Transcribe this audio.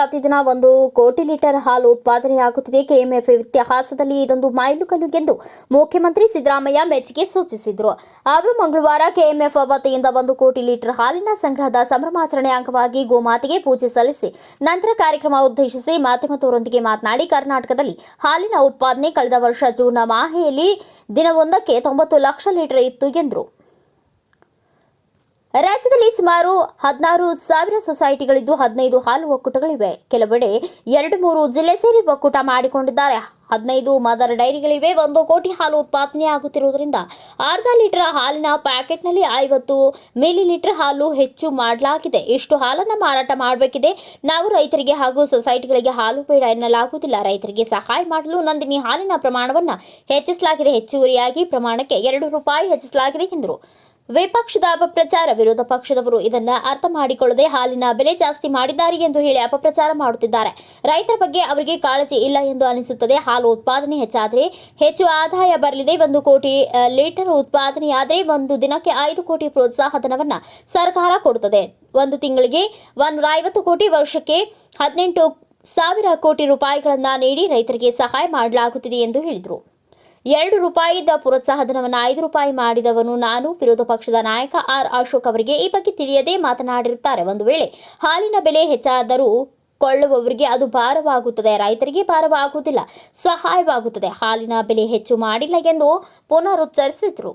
ಪ್ರತಿದಿನ 1 ಕೋಟಿ ಲೀಟರ್ ಹಾಲು ಉತ್ಪಾದನೆಯಾಗುತ್ತಿದೆ. ಕೆಎಂಎಫ್ ಇತಿಹಾಸದಲ್ಲಿ ಇದೊಂದು ಮೈಲುಗಲ್ಲು ಎಂದು ಮುಖ್ಯಮಂತ್ರಿ ಸಿದ್ದರಾಮಯ್ಯ ಮೆಚ್ಚುಗೆ ಸೂಚಿಸಿದರು. ಅವರು ಮಂಗಳವಾರ ಕೆಎಂಎಫ್ ವತಿಯಿಂದ 1 ಕೋಟಿ ಲೀಟರ್ ಹಾಲಿನ ಸಂಗ್ರಹದ ಸಂಭ್ರಮಾಚರಣೆ ಅಂಗವಾಗಿ ಗೋಮಾತೆಗೆ ಪೂಜೆ ಸಲ್ಲಿಸಿ ನಂತರ ಕಾರ್ಯಕ್ರಮ ಉದ್ದೇಶಿಸಿ ಮಾಧ್ಯಮದವರೊಂದಿಗೆ ಮಾತನಾಡಿ, ಕರ್ನಾಟಕದಲ್ಲಿ ಹಾಲಿನ ಉತ್ಪಾದನೆ ಕಳೆದ ವರ್ಷ ಜೂನ್ ಮಾಹೆಯಲ್ಲಿ ದಿನವೊಂದಕ್ಕೆ 90 ಲಕ್ಷ ಲೀಟರ್ ಇತ್ತು ಎಂದರು. ರಾಜ್ಯದಲ್ಲಿ ಸುಮಾರು 16,000 ಸೊಸೈಟಿಗಳಿದ್ದು 15 ಹಾಲು ಒಕ್ಕೂಟಗಳಿವೆ. ಕೆಲವೆಡೆ 2-3 ಜಿಲ್ಲೆ ಸೇರಿ ಒಕ್ಕೂಟ ಮಾಡಿಕೊಂಡಿದ್ದಾರೆ. 15 ಮದರ್ ಡೈರಿಗಳಿವೆ. 1 ಕೋಟಿ ಹಾಲು ಉತ್ಪಾದನೆಯಾಗುತ್ತಿರುವುದರಿಂದ ಅರ್ಧ ಲೀಟರ್ ಹಾಲಿನ ಪ್ಯಾಕೆಟ್ನಲ್ಲಿ 50 ಮಿಲಿಲೀಟರ್ ಹಾಲು ಹೆಚ್ಚು ಮಾಡಲಾಗಿದೆ. ಇಷ್ಟು ಹಾಲನ್ನು ಮಾರಾಟ ಮಾಡಬೇಕಿದೆ. ನಾವು ರೈತರಿಗೆ ಹಾಗೂ ಸೊಸೈಟಿಗಳಿಗೆ ಹಾಲು ಬೇಡ ಎನ್ನಲಾಗುವುದಿಲ್ಲ. ರೈತರಿಗೆ ಸಹಾಯ ಮಾಡಲು ನಂದಿನಿ ಹಾಲಿನ ಪ್ರಮಾಣವನ್ನು ಹೆಚ್ಚಿಸಲಾಗಿದೆ. ಹೆಚ್ಚುವರಿಯಾಗಿ ಪ್ರಮಾಣಕ್ಕೆ ₹2 ಹೆಚ್ಚಿಸಲಾಗಿದೆ ಎಂದರು. ವಿಪಕ್ಷದ ಅಪಪ್ರಚಾರ. ವಿರೋಧ ಪಕ್ಷದವರು ಇದನ್ನ ಅರ್ಥ ಮಾಡಿಕೊಳ್ಳದೆ ಹಾಲಿನ ಬೆಲೆ ಜಾಸ್ತಿ ಮಾಡಿದ್ದಾರೆ ಎಂದು ಹೇಳಿ ಅಪಪ್ರಚಾರ ಮಾಡುತ್ತಿದ್ದಾರೆ. ರೈತರ ಬಗ್ಗೆ ಅವರಿಗೆ ಕಾಳಜಿ ಇಲ್ಲ ಎಂದು ಅನಿಸುತ್ತದೆ. ಹಾಲು ಉತ್ಪಾದನೆ ಹೆಚ್ಚಾದರೆ ಹೆಚ್ಚು ಆದಾಯ ಬರಲಿದೆ. 1 ಕೋಟಿ ಲೀಟರ್ ಉತ್ಪಾದನೆಯಾದರೆ ಒಂದು ದಿನಕ್ಕೆ 5 ಕೋಟಿ ಪ್ರೋತ್ಸಾಹ ಧನವನ್ನು ಸರ್ಕಾರ ಕೊಡುತ್ತದೆ. ಒಂದು ತಿಂಗಳಿಗೆ 150 ಕೋಟಿ, ವರ್ಷಕ್ಕೆ 18,000 ಕೋಟಿ ರೂಪಾಯಿಗಳನ್ನು ನೀಡಿ ರೈತರಿಗೆ ಸಹಾಯ ಮಾಡಲಾಗುತ್ತಿದೆ ಎಂದು ಹೇಳಿದರು. ₹2 ಪ್ರೋತ್ಸಾಹ ಧನವನ್ನು ₹5 ಮಾಡಿದವನು ನಾನು. ವಿರೋಧ ಪಕ್ಷದ ನಾಯಕ ಆರ್. ಅಶೋಕ್ ಅವರಿಗೆ ಈ ಬಗ್ಗೆ ತಿಳಿಯದೆ ಮಾತನಾಡಿರುತ್ತಾರೆ. ಒಂದು ವೇಳೆ ಹಾಲಿನ ಬೆಲೆ ಹೆಚ್ಚಾದರೂ ಕೊಳ್ಳುವವರಿಗೆ ಅದು ಭಾರವಾಗುತ್ತದೆ, ರೈತರಿಗೆ ಭಾರವಾಗುವುದಿಲ್ಲ, ಸಹಾಯವಾಗುತ್ತದೆ. ಹಾಲಿನ ಬೆಲೆ ಹೆಚ್ಚು ಮಾಡಿಲ್ಲ ಎಂದು ಪುನರುಚ್ಚರಿಸಿದರು.